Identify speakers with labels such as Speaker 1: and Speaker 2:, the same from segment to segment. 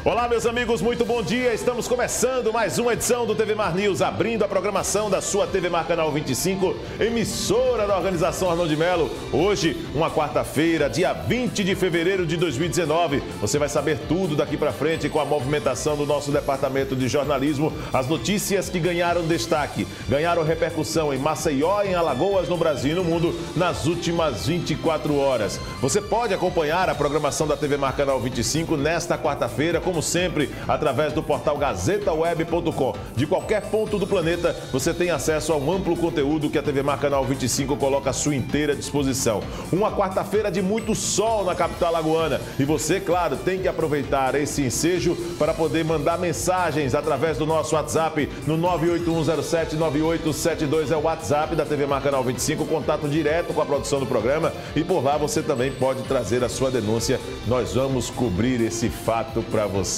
Speaker 1: Olá, meus amigos, muito bom dia. Estamos começando mais uma edição do TV Mar News, abrindo a programação da sua TV Mar Canal 25, emissora da organização Arnon de Melo. Hoje, uma quarta-feira, dia 20 de fevereiro de 2019. Você vai saber tudo daqui para frente com a movimentação do nosso departamento de jornalismo, as notícias que ganharam destaque, ganharam repercussão em Maceió, em Alagoas, no Brasil e no mundo nas últimas 24 horas. Você pode acompanhar a programação da TV Mar Canal 25 nesta quarta-feira, como sempre, através do portal gazetaweb.com. De qualquer ponto do planeta, você tem acesso a um amplo conteúdo que a TV Mar Canal 25 coloca à sua inteira disposição. Uma quarta-feira de muito sol na capital alagoana. E você, claro, tem que aproveitar esse ensejo para poder mandar mensagens através do nosso WhatsApp no 981079872. É o WhatsApp da TV Mar Canal 25, contato direto com a produção do programa. E por lá você também pode trazer a sua denúncia. Nós vamos cobrir esse fato para você.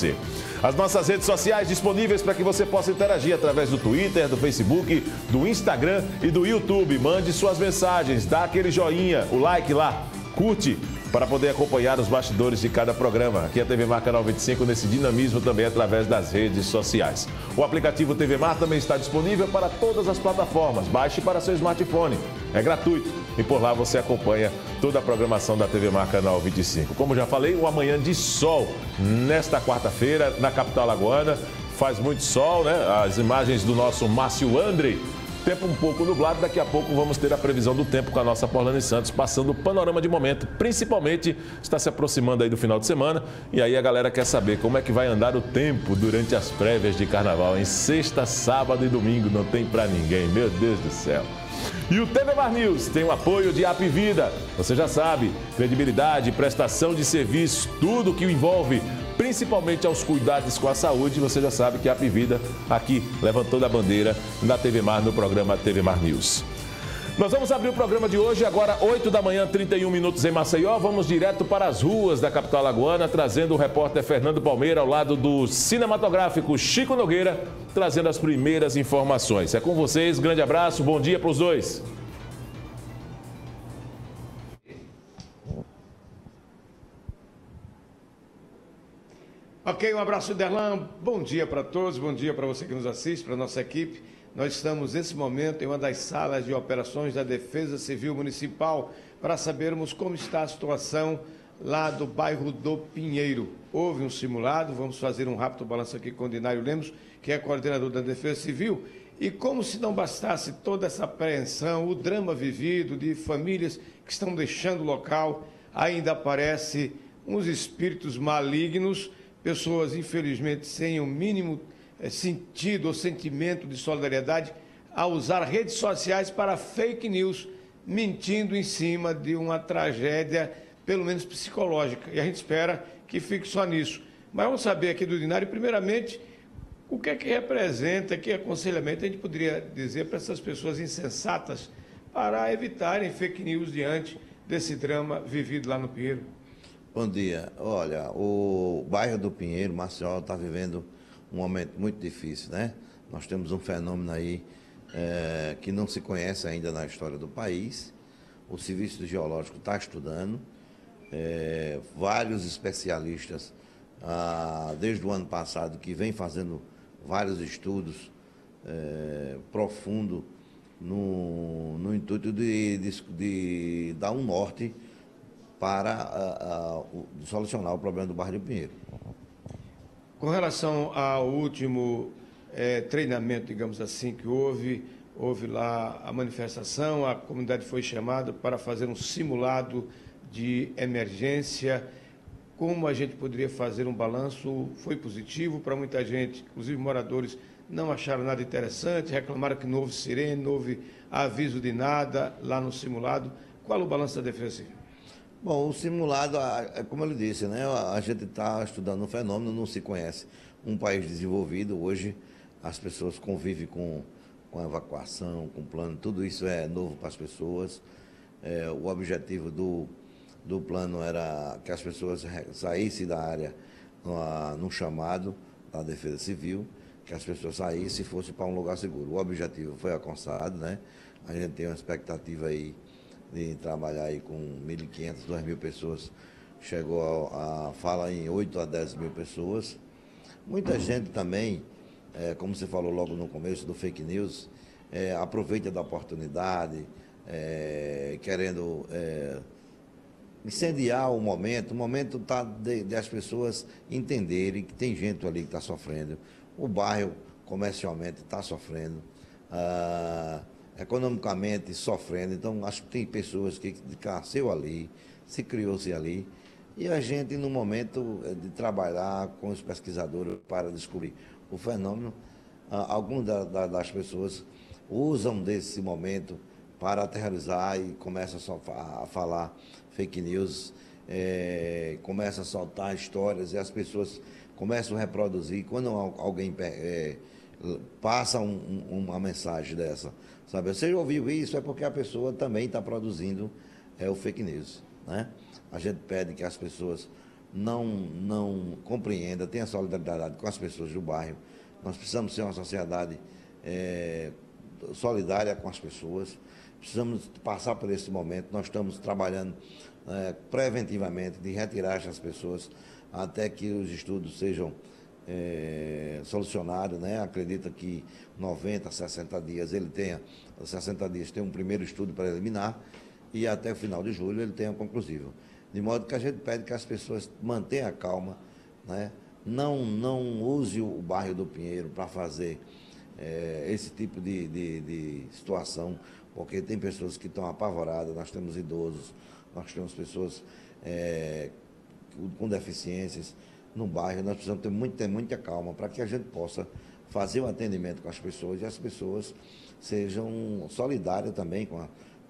Speaker 1: As nossas redes sociais disponíveis para que você possa interagir através do Twitter, do Facebook, do Instagram e do YouTube. Mande suas mensagens, dá aquele joinha, o like lá, curte, para poder acompanhar os bastidores de cada programa. Aqui é a TV Mar Canal 25 nesse dinamismo também através das redes sociais. O aplicativo TV Mar também está disponível para todas as plataformas. Baixe para seu smartphone. É gratuito e por lá você acompanha toda a programação da TV Mar Canal 25. Como já falei, uma manhã de sol nesta quarta-feira na capital alagoana. Faz muito sol, né? As imagens do nosso Márcio Andrei. Tempo um pouco nublado, daqui a pouco vamos ter a previsão do tempo com a nossa Paulane Santos, passando o panorama de momento, principalmente está se aproximando aí do final de semana, e aí a galera quer saber como é que vai andar o tempo durante as prévias de carnaval, em sexta, sábado e domingo, não tem pra ninguém, meu Deus do céu. E o TV Mar News tem o apoio de Apvida, você já sabe, credibilidade, prestação de serviços, tudo que o envolve, principalmente aos cuidados com a saúde, você já sabe que a Apvida aqui levantou a bandeira da TV Mar no programa TV Mar News. Nós vamos abrir o programa de hoje, agora 8 da manhã, 31 minutos em Maceió. Vamos direto para as ruas da capital alagoana, trazendo o repórter Fernando Palmeira ao lado do cinematográfico Chico Nogueira, trazendo as primeiras informações. É com vocês, grande abraço, bom dia para os dois.
Speaker 2: Ok, um abraço, Derlan. Bom dia para todos, bom dia para você que nos assiste, para a nossa equipe. Nós estamos, nesse momento, em uma das salas de operações da Defesa Civil Municipal para sabermos como está a situação lá do bairro do Pinheiro. Houve um simulado, vamos fazer um rápido balanço aqui com o Dinário Lemos, que é coordenador da Defesa Civil. E como se não bastasse toda essa apreensão, o drama vivido de famílias que estão deixando o local, ainda aparece uns espíritos malignos, pessoas, infelizmente, sem o mínimo sentido ou sentimento de solidariedade, a usar redes sociais para fake news, mentindo em cima de uma tragédia, pelo menos psicológica. E a gente espera que fique só nisso. Mas vamos saber aqui do Dinário, primeiramente, o que é que representa, que aconselhamento a gente poderia dizer para essas pessoas insensatas para evitarem fake news diante desse drama vivido lá no Pinheiro.
Speaker 3: Bom dia. Olha, o bairro do Pinheiro, Maceió, está vivendo um momento muito difícil, né? Nós temos um fenômeno aí que não se conhece ainda na história do país. O Serviço Geológico está estudando. Vários especialistas, desde o ano passado, que vem fazendo vários estudos profundos no intuito de dar um norte para solucionar o problema do bairro do Pinheiro.
Speaker 2: Com relação ao último treinamento, digamos assim, que houve lá a manifestação, a comunidade foi chamada para fazer um simulado de emergência. Como a gente poderia fazer um balanço? Foi positivo para muita gente, inclusive moradores não acharam nada interessante, reclamaram que não houve sirene, não houve aviso de nada lá no simulado. Qual o balanço da Defesa Civil?
Speaker 3: Bom, o simulado, como ele disse, né, a gente está estudando um fenômeno, não se conhece. Um país desenvolvido, hoje as pessoas convivem com evacuação, com plano, tudo isso é novo para as pessoas. O objetivo do plano era que as pessoas saíssem da área no chamado da Defesa Civil, que as pessoas saíssem e fossem para um lugar seguro. O objetivo foi alcançado, né? A gente tem uma expectativa aí de trabalhar aí com 1.500, 2.000 pessoas, chegou fala em 8 a 10 mil pessoas, Muita gente também, como você falou logo no começo do fake news, aproveita da oportunidade, querendo incendiar o momento tá de as pessoas entenderem que tem gente ali que está sofrendo, o bairro comercialmente está sofrendo, economicamente sofrendo, então acho que tem pessoas que nasceu ali, se criou-se ali, e a gente no momento de trabalhar com os pesquisadores para descobrir o fenômeno, algumas das pessoas usam desse momento para aterrorizar e começam a falar fake news, começam a soltar histórias e as pessoas começam a reproduzir. Quando alguém passa uma mensagem dessa, sabe? Você ouviu isso, é porque a pessoa também está produzindo o fake news, né? A gente pede que as pessoas não compreendam, tenham solidariedade com as pessoas do bairro. Nós precisamos ser uma sociedade solidária com as pessoas, precisamos passar por esse momento. Nós estamos trabalhando preventivamente de retirar essas pessoas até que os estudos sejam solucionados, né? Acredita que 90, 60 dias ele tenha, 60 dias tem um primeiro estudo preliminar e até o final de julho ele tenha um conclusivo. De modo que a gente pede que as pessoas mantenham a calma, né? Não use o bairro do Pinheiro para fazer esse tipo de situação, porque tem pessoas que estão apavoradas, nós temos idosos, nós temos pessoas com deficiências no bairro, nós precisamos ter muita calma para que a gente possa fazer o atendimento com as pessoas e as pessoas sejam solidárias também com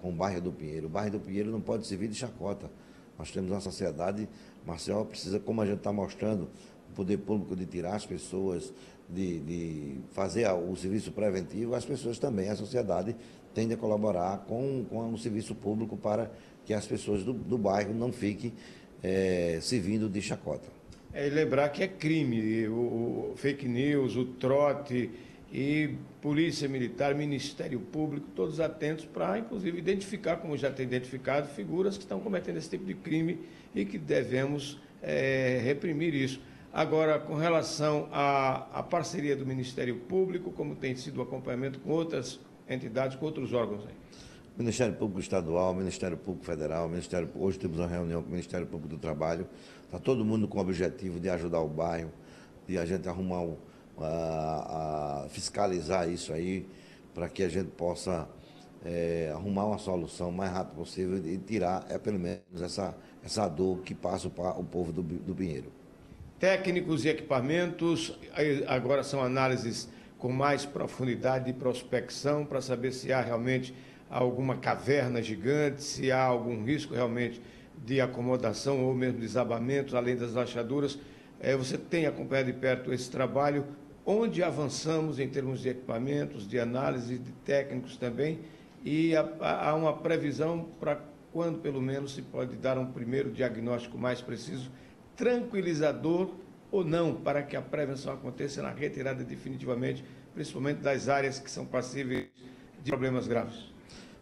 Speaker 3: o bairro do Pinheiro. O bairro do Pinheiro não pode servir de chacota. Nós temos uma sociedade, Marcel, precisa, como a gente está mostrando, o poder público de tirar as pessoas, de fazer o serviço preventivo, as pessoas também, a sociedade tende a colaborar com o serviço público para que as pessoas do bairro não fiquem servindo de chacota.
Speaker 2: E lembrar que é crime, o fake news, o trote e Polícia Militar, Ministério Público, todos atentos para, inclusive, identificar, como já tem identificado, figuras que estão cometendo esse tipo de crime e que devemos reprimir isso. Agora, com relação à parceria do Ministério Público, como tem sido o acompanhamento com outras entidades, com outros órgãos aí?
Speaker 3: Ministério Público Estadual, Ministério Público Federal, hoje temos uma reunião com o Ministério Público do Trabalho, está todo mundo com o objetivo de ajudar o bairro, de a gente arrumar fiscalizar isso aí, para que a gente possa arrumar uma solução o mais rápido possível e tirar, pelo menos, essa dor que passa o povo do Pinheiro.
Speaker 2: Técnicos e equipamentos, agora são análises com mais profundidade de prospecção para saber se há realmente alguma caverna gigante, se há algum risco realmente de acomodação ou mesmo desabamento, além das rachaduras. Você tem acompanhado de perto esse trabalho, onde avançamos em termos de equipamentos, de análise, de técnicos também, e há uma previsão para quando, pelo menos, se pode dar um primeiro diagnóstico mais preciso, tranquilizador ou não, para que a prevenção aconteça na retirada definitivamente, principalmente das áreas que são passíveis de problemas graves.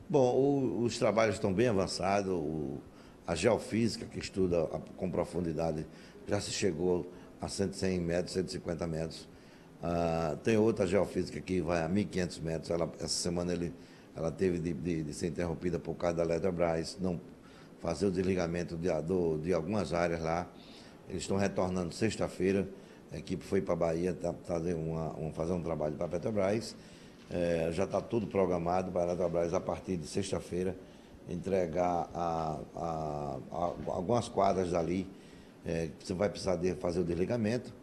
Speaker 3: Bom, os trabalhos estão bem avançados, a geofísica que estuda com profundidade já se chegou a 100 metros, 150 metros. Tem outra geofísica que vai a 1.500 metros, essa semana ela teve de ser interrompida por causa da Eletrobras, não fazer o desligamento de algumas áreas lá. Eles estão retornando sexta-feira, a equipe foi para a Bahia fazer um trabalho para a Petrobras. Já está tudo programado para a Eletrobras, a partir de sexta-feira, entregar algumas quadras dali. Você vai precisar fazer o desligamento.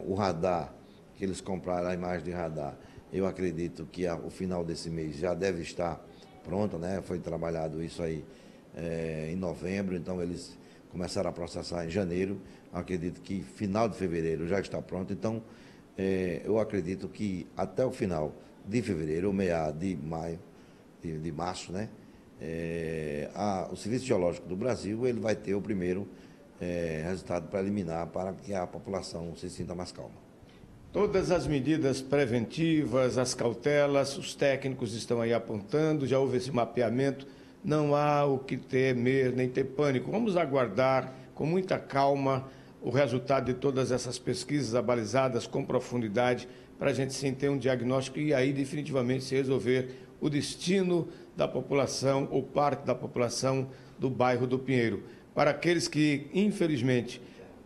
Speaker 3: O radar, que eles compraram, a imagem de radar, eu acredito que o final desse mês já deve estar pronto, né? Foi trabalhado isso aí em novembro, então eles começaram a processar em janeiro. Acredito que final de fevereiro já está pronto, então eu acredito que até o final de fevereiro, ou meado de maio, de março, né? O Serviço Geológico do Brasil ele vai ter o primeiro resultado preliminar para que a população se sinta mais calma.
Speaker 2: Todas as medidas preventivas, as cautelas, os técnicos estão aí apontando, já houve esse mapeamento, não há o que temer nem ter pânico. Vamos aguardar com muita calma o resultado de todas essas pesquisas abalizadas com profundidade, para a gente sim ter um diagnóstico e aí definitivamente se resolver o destino da população ou parte da população do bairro do Pinheiro. Para aqueles que, infelizmente,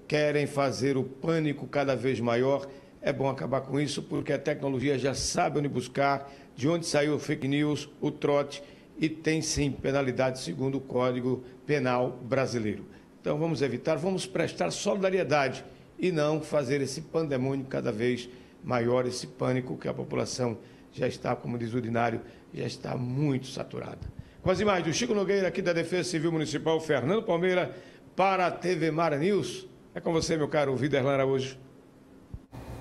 Speaker 2: querem fazer o pânico cada vez maior, é bom acabar com isso, porque a tecnologia já sabe onde buscar, de onde saiu o fake news, o trote, e tem sim penalidade segundo o Código Penal brasileiro. Então vamos evitar, vamos prestar solidariedade e não fazer esse pandemônio cada vez maior, esse pânico que a população já está, como diz o Dinário, já está muito saturada. Com as imagens do Chico Nogueira, aqui da Defesa Civil Municipal, Fernando Palmeira, para a TV Mara News. É com você, meu caro Viderlan Araújo.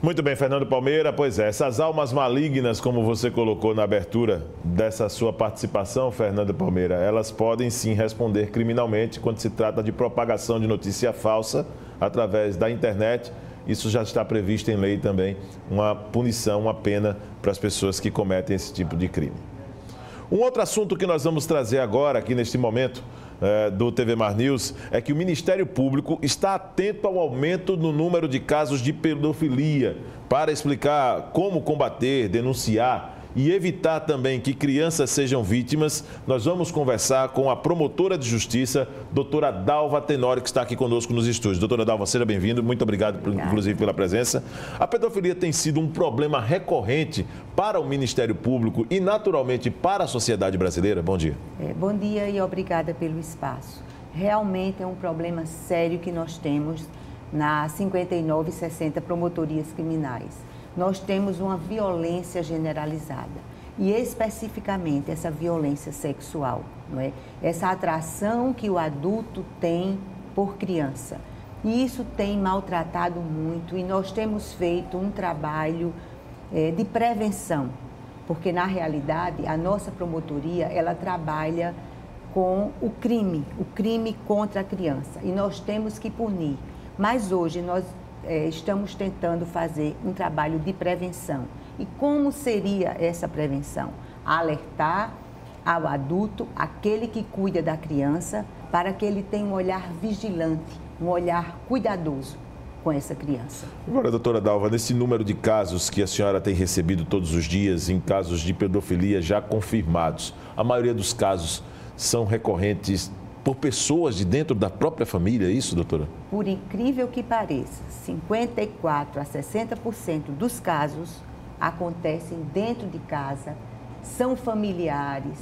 Speaker 1: Muito bem, Fernando Palmeira. Pois é, essas almas malignas, como você colocou na abertura dessa sua participação, Fernando Palmeira, elas podem sim responder criminalmente quando se trata de propagação de notícia falsa através da internet. Isso já está previsto em lei também, uma punição, uma pena para as pessoas que cometem esse tipo de crime. Um outro assunto que nós vamos trazer agora, aqui neste momento, do TV Mar News, é que o Ministério Público está atento ao aumento no número de casos de pedofilia, para explicar como combater, denunciar e evitar também que crianças sejam vítimas. Nós vamos conversar com a promotora de justiça, doutora Dalva Tenório, que está aqui conosco nos estúdios. Doutora Dalva, seja bem-vinda, muito obrigado, inclusive, pela presença. A pedofilia tem sido um problema recorrente para o Ministério Público e, naturalmente, para a sociedade brasileira. Bom dia.
Speaker 4: Bom dia e obrigada pelo espaço. Realmente é um problema sério que nós temos nas 59 e 60 promotorias criminais. Nós temos uma violência generalizada e especificamente essa violência sexual, não é? Essa atração que o adulto tem por criança. E isso tem maltratado muito e nós temos feito um trabalho de prevenção, porque na realidade a nossa promotoria ela trabalha com o crime contra a criança e nós temos que punir. Mas hoje nós estamos tentando fazer um trabalho de prevenção. E como seria essa prevenção? Alertar ao adulto, aquele que cuida da criança, para que ele tenha um olhar vigilante, um olhar cuidadoso com essa criança.
Speaker 1: Agora, doutora Dalva, nesse número de casos que a senhora tem recebido todos os dias, em casos de pedofilia já confirmados, a maioria dos casos são recorrentes por pessoas de dentro da própria família, é isso, doutora?
Speaker 4: Por incrível que pareça, 54% a 60% dos casos acontecem dentro de casa, são familiares,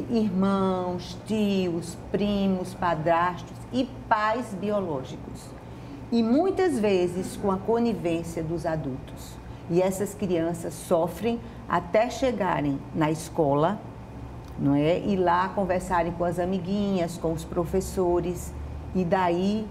Speaker 4: irmãos, tios, primos, padrastos e pais biológicos. E muitas vezes com a conivência dos adultos. E essas crianças sofrem até chegarem na escola, não é? E lá conversarem com as amiguinhas, com os professores, e daí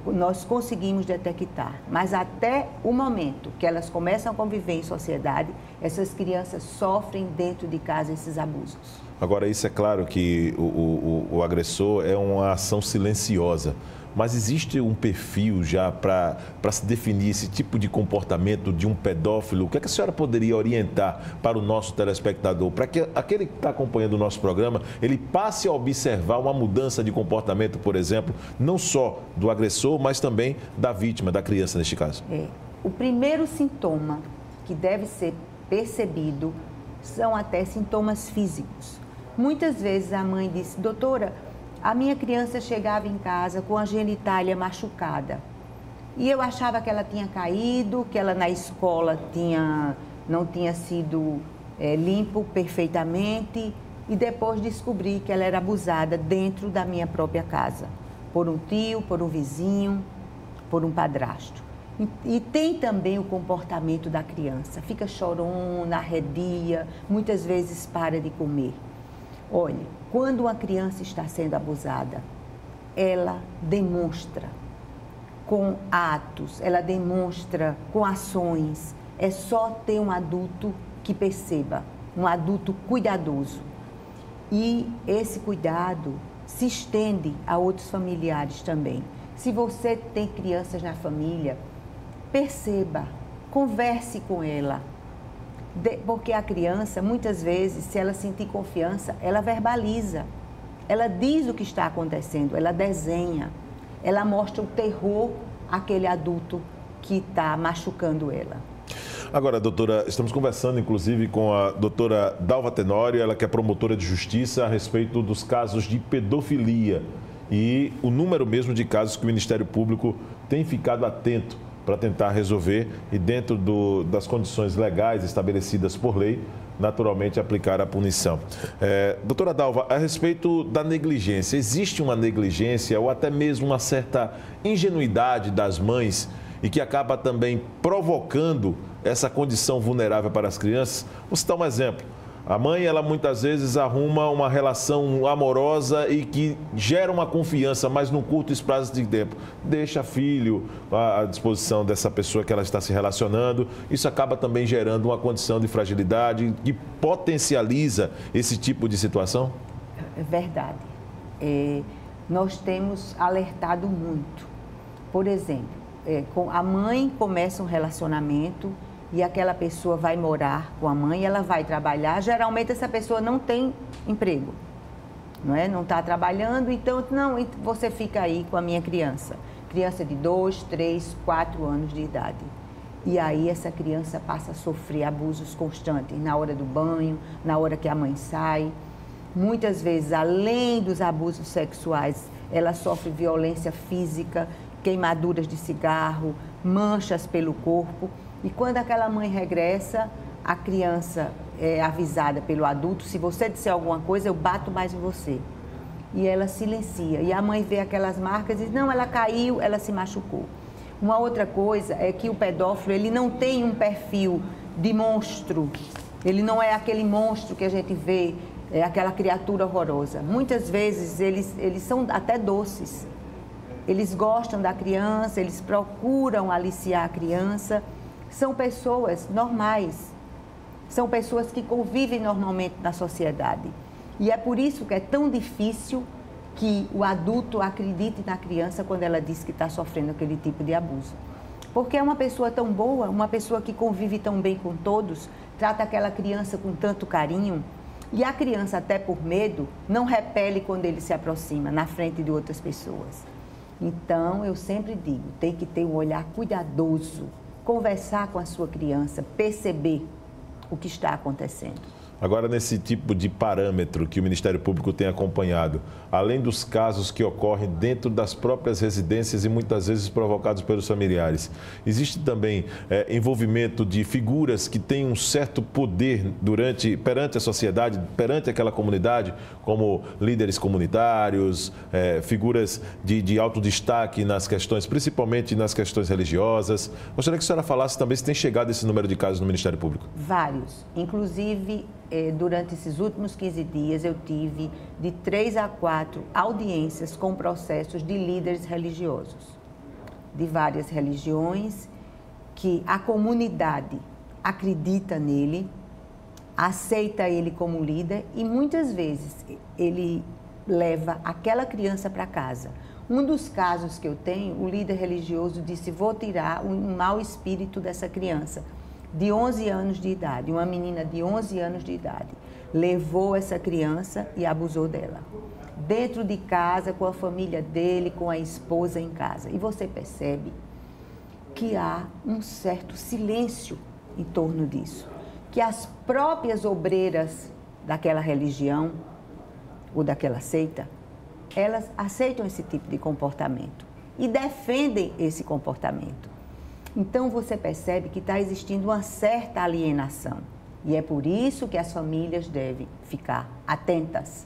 Speaker 4: nós conseguimos detectar. Mas até o momento que elas começam a conviver em sociedade, essas crianças sofrem dentro de casa esses abusos.
Speaker 1: Agora, isso é claro que o agressor é uma ação silenciosa. Mas existe um perfil já para se definir esse tipo de comportamento de um pedófilo? O que é que a senhora poderia orientar para o nosso telespectador? Para que aquele que está acompanhando o nosso programa, ele passe a observar uma mudança de comportamento, por exemplo, não só do agressor, mas também da vítima, da criança neste caso.
Speaker 4: O primeiro sintoma que deve ser percebido são até sintomas físicos. Muitas vezes a mãe disse, doutora, a minha criança chegava em casa com a genitália machucada e eu achava que ela tinha caído, que ela na escola não tinha sido limpo perfeitamente e depois descobri que ela era abusada dentro da minha própria casa, por um tio, por um vizinho, por um padrasto. E tem também o comportamento da criança, fica chorona, arredia, muitas vezes para de comer. Olha, quando uma criança está sendo abusada, ela demonstra com atos, ela demonstra com ações. É só ter um adulto que perceba, um adulto cuidadoso. E esse cuidado se estende a outros familiares também. Se você tem crianças na família, perceba, converse com ela. Porque a criança, muitas vezes, se ela sentir confiança, ela verbaliza, ela diz o que está acontecendo, ela desenha. ela mostra o terror àquele adulto que está machucando ela.
Speaker 1: Agora, doutora, estamos conversando, inclusive, com a doutora Dalva Tenório, ela que é promotora de justiça, a respeito dos casos de pedofilia e o número mesmo de casos que o Ministério Público tem ficado atento para tentar resolver e, dentro das condições legais estabelecidas por lei, naturalmente aplicar a punição. Doutora Dalva, a respeito da negligência, existe uma negligência ou até mesmo uma certa ingenuidade das mães e que acaba também provocando essa condição vulnerável para as crianças? Vou citar um exemplo. A mãe, ela muitas vezes arruma uma relação amorosa e que gera uma confiança, mas num curto espaço de tempo. Deixa filho à disposição dessa pessoa que ela está se relacionando. Isso acaba também gerando uma condição de fragilidade que potencializa esse tipo de situação?
Speaker 4: É verdade. Nós temos alertado muito. Por exemplo, a mãe começa um relacionamento e aquela pessoa vai morar com a mãe, ela vai trabalhar. Geralmente essa pessoa não tem emprego, não está trabalhando, então não, você fica aí com a minha criança de 2, 3, 4 anos de idade. E aí essa criança passa a sofrer abusos constantes na hora do banho, na hora que a mãe sai. Muitas vezes, além dos abusos sexuais, ela sofre violência física, queimaduras de cigarro, manchas pelo corpo. E quando aquela mãe regressa, a criança é avisada pelo adulto: se você disser alguma coisa, eu bato mais em você. E ela silencia. E a mãe vê aquelas marcas e diz: não, ela caiu, ela se machucou. Uma outra coisa é que o pedófilo, ele não tem um perfil de monstro. Ele não é aquele monstro que a gente vê, é aquela criatura horrorosa. Muitas vezes eles são até doces. Eles gostam da criança, eles procuram aliciar a criança. São pessoas normais, são pessoas que convivem normalmente na sociedade. E é por isso que é tão difícil que o adulto acredite na criança quando ela diz que está sofrendo aquele tipo de abuso. Porque é uma pessoa tão boa, uma pessoa que convive tão bem com todos, trata aquela criança com tanto carinho, e a criança, até por medo, não repele quando ele se aproxima na frente de outras pessoas. Então, eu sempre digo, tem que ter um olhar cuidadoso, conversar com a sua criança, perceber o que está acontecendo.
Speaker 1: Agora, nesse tipo de parâmetro que o Ministério Público tem acompanhado, além dos casos que ocorrem dentro das próprias residências e muitas vezes provocados pelos familiares, existe também envolvimento de figuras que têm um certo poder perante a sociedade, perante aquela comunidade, como líderes comunitários, figuras de alto destaque nas questões, principalmente nas questões religiosas. Gostaria que a senhora falasse também se tem chegado esse número de casos no Ministério Público.
Speaker 4: Vários, inclusive durante esses últimos 15 dias, eu tive de 3 a 4 audiências com processos de líderes religiosos, de várias religiões, que a comunidade acredita nele, aceita ele como líder e muitas vezes ele leva aquela criança para casa. Um dos casos que eu tenho, o líder religioso disse: vou tirar um mau espírito dessa criança, de 11 anos de idade, uma menina de 11 anos de idade, levou essa criança e abusou dela. Dentro de casa, com a família dele, com a esposa em casa. E você percebe que há um certo silêncio em torno disso. Que as próprias obreiras daquela religião ou daquela seita, elas aceitam esse tipo de comportamento e defendem esse comportamento. Então, você percebe que está existindo uma certa alienação. E é por isso que as famílias devem ficar atentas,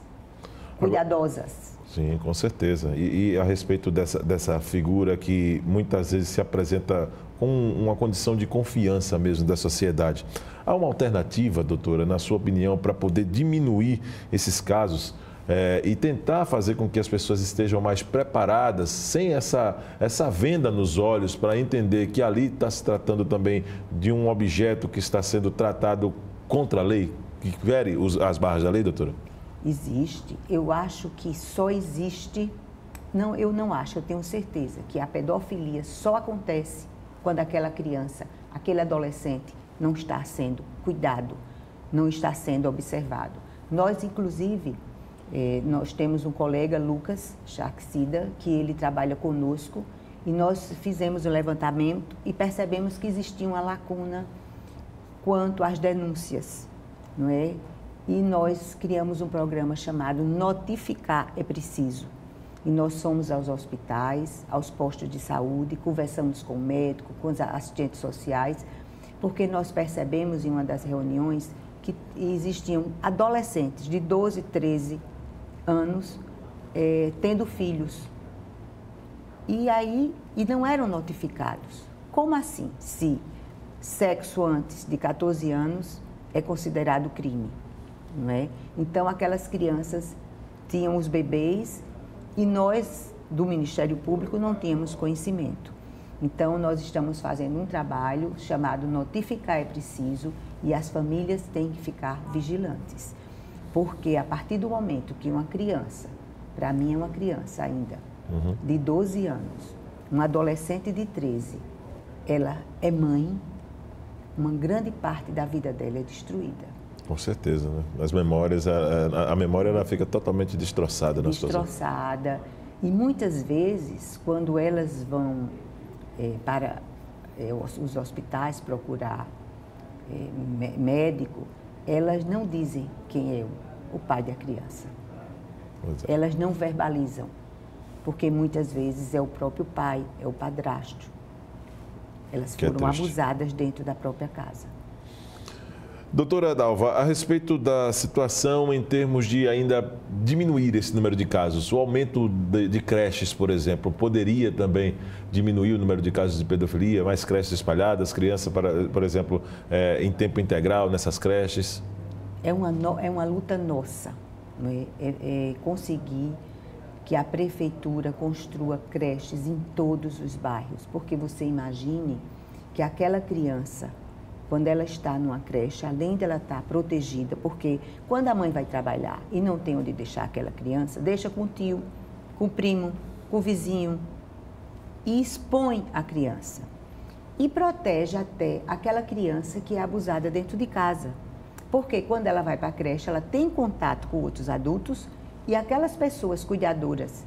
Speaker 4: cuidadosas.
Speaker 1: Sim, com certeza. E a respeito dessa figura que muitas vezes se apresenta com uma condição de confiança mesmo da sociedade. Há uma alternativa, doutora, na sua opinião, para poder diminuir esses casos? E tentar fazer com que as pessoas estejam mais preparadas, sem essa venda nos olhos, para entender que ali está se tratando também de um objeto que está sendo tratado contra a lei, que fere as barras da lei, doutora?
Speaker 4: Existe. Eu acho que só existe... Não, eu não acho, eu tenho certeza que a pedofilia só acontece quando aquela criança, aquele adolescente não está sendo cuidado, não está sendo observado. Nós, inclusive... Nós temos um colega, Lucas Charxida, que ele trabalha conosco, e nós fizemos o levantamento e percebemos que existia uma lacuna quanto às denúncias, não é? E nós criamos um programa chamado Notificar é Preciso. E nós fomos aos hospitais, aos postos de saúde, conversamos com o médico, com os assistentes sociais, porque nós percebemos em uma das reuniões que existiam adolescentes de 12, 13 anos tendo filhos. E não eram notificados. Como assim? Se sexo antes de 14 anos é considerado crime, não é? Então, aquelas crianças tinham os bebês e nós, do Ministério Público, não tínhamos conhecimento. Então, nós estamos fazendo um trabalho chamado Notificar é Preciso e as famílias têm que ficar vigilantes. Porque a partir do momento que uma criança, para mim é uma criança ainda, de 12 anos, um adolescente de 13, ela é mãe, uma grande parte da vida dela é destruída.
Speaker 1: Com certeza, né? As memórias, a memória ela fica totalmente destroçada na situação.
Speaker 4: Destroçada. E muitas vezes, quando elas vão para os hospitais procurar médico, elas não dizem quem é o pai da criança. Elas não verbalizam, porque muitas vezes é o próprio pai, é o padrasto. Elas foram abusadas dentro da própria casa.
Speaker 1: Doutora Dalva, a respeito da situação em termos de ainda diminuir esse número de casos, o aumento de creches, por exemplo, poderia também diminuir o número de casos de pedofilia, mais creches espalhadas, crianças, por exemplo, em tempo integral nessas creches?
Speaker 4: É uma luta nossa, não é? Conseguir que a prefeitura construa creches em todos os bairros, porque você imagine que aquela criança, quando ela está numa creche, além dela estar protegida, porque quando a mãe vai trabalhar e não tem onde deixar aquela criança, deixa com o tio, com o primo, com o vizinho e expõe a criança. E protege até aquela criança que é abusada dentro de casa. Porque quando ela vai para a creche, ela tem contato com outros adultos e aquelas pessoas cuidadoras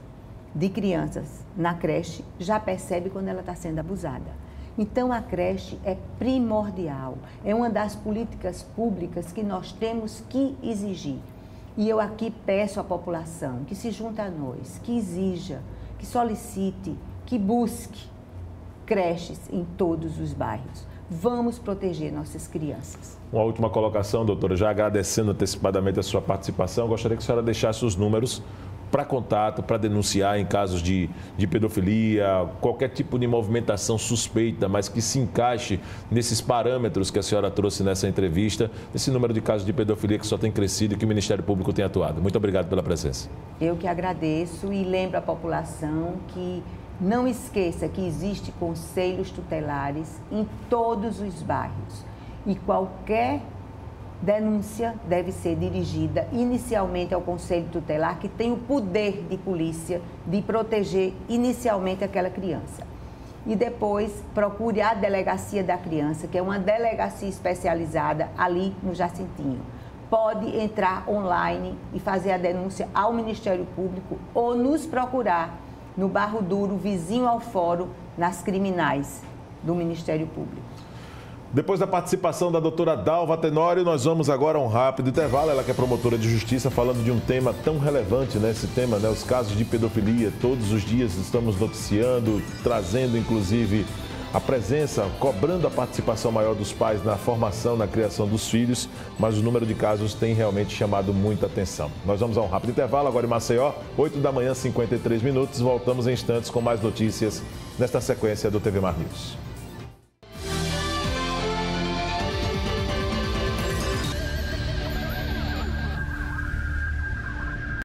Speaker 4: de crianças na creche já percebem quando ela está sendo abusada. Então, a creche é primordial, é uma das políticas públicas que nós temos que exigir. E eu aqui peço à população que se junte a nós, que exija, que solicite, que busque creches em todos os bairros. Vamos proteger nossas crianças.
Speaker 1: Uma última colocação, doutora, já agradecendo antecipadamente a sua participação, gostaria que a senhora deixasse os números para contato, para denunciar em casos de pedofilia, qualquer tipo de movimentação suspeita, mas que se encaixe nesses parâmetros que a senhora trouxe nessa entrevista, esse número de casos de pedofilia que só tem crescido e que o Ministério Público tem atuado. Muito obrigado pela presença.
Speaker 4: Eu que agradeço e lembro à população que não esqueça que existem conselhos tutelares em todos os bairros e qualquer denúncia deve ser dirigida inicialmente ao Conselho Tutelar, que tem o poder de polícia de proteger inicialmente aquela criança. E depois procure a delegacia da criança, que é uma delegacia especializada ali no Jacintinho. Pode entrar online e fazer a denúncia ao Ministério Público ou nos procurar no Barro Duro, vizinho ao Fórum, nas criminais do Ministério Público.
Speaker 1: Depois da participação da doutora Dalva Tenório, nós vamos agora a um rápido intervalo. Ela que é promotora de justiça, falando de um tema tão relevante, né? Esse tema, né? Os casos de pedofilia. Todos os dias estamos noticiando, trazendo inclusive a presença, cobrando a participação maior dos pais na formação, na criação dos filhos, mas o número de casos tem realmente chamado muita atenção. Nós vamos a um rápido intervalo, agora em Maceió, 8 da manhã, 53 minutos. Voltamos em instantes com mais notícias nesta sequência do TV Mar News.